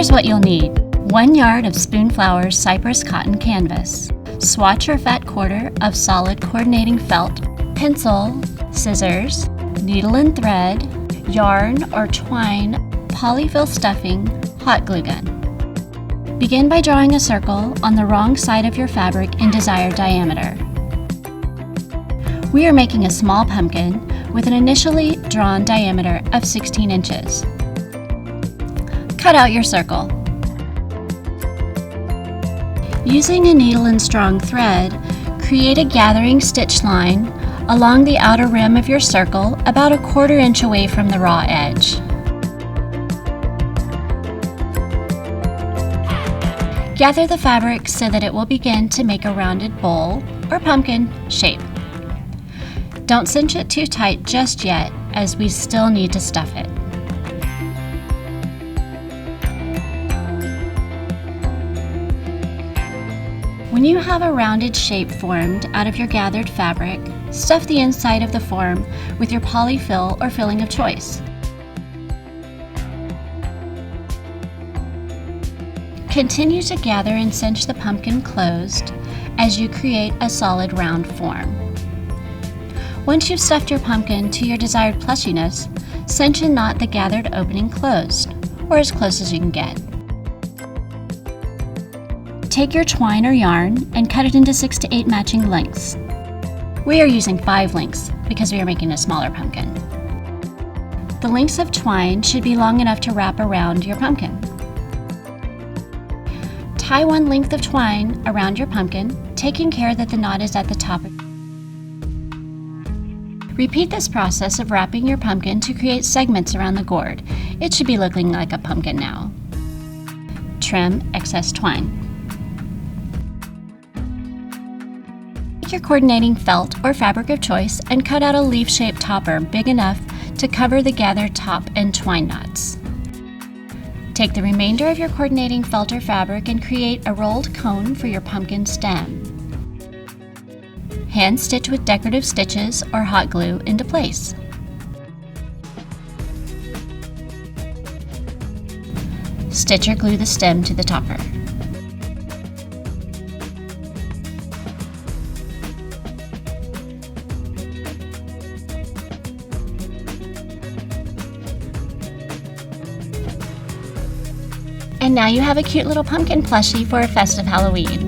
Here's what you'll need. 1 yard of Spoonflower cypress cotton canvas, swatch or fat quarter of solid coordinating felt, pencil, scissors, needle and thread, yarn or twine, polyfill stuffing, hot glue gun. Begin by drawing a circle on the wrong side of your fabric in desired diameter. We are making a small pumpkin with an initially drawn diameter of 16 inches. Cut out your circle. Using a needle and strong thread, create a gathering stitch line along the outer rim of your circle about 1/4 inch away from the raw edge. Gather the fabric so that it will begin to make a rounded bowl or pumpkin shape. Don't cinch it too tight just yet, as we still need to stuff it. When you have a rounded shape formed out of your gathered fabric, stuff the inside of the form with your polyfill or filling of choice. Continue to gather and cinch the pumpkin closed as you create a solid round form. Once you've stuffed your pumpkin to your desired plushiness, cinch and knot the gathered opening closed, or as close as you can get. Take your twine or yarn and cut it into 6 to 8 matching lengths. We are using 5 lengths because we are making a smaller pumpkin. The lengths of twine should be long enough to wrap around your pumpkin. Tie 1 length of twine around your pumpkin, taking care that the knot is at the top. Repeat this process of wrapping your pumpkin to create segments around the gourd. It should be looking like a pumpkin now. Trim excess twine. Take your coordinating felt or fabric of choice and cut out a leaf-shaped topper big enough to cover the gathered top and twine knots. Take the remainder of your coordinating felt or fabric and create a rolled cone for your pumpkin stem. Hand stitch with decorative stitches or hot glue into place. Stitch or glue the stem to the topper. And now you have a cute little pumpkin plushie for a festive Halloween.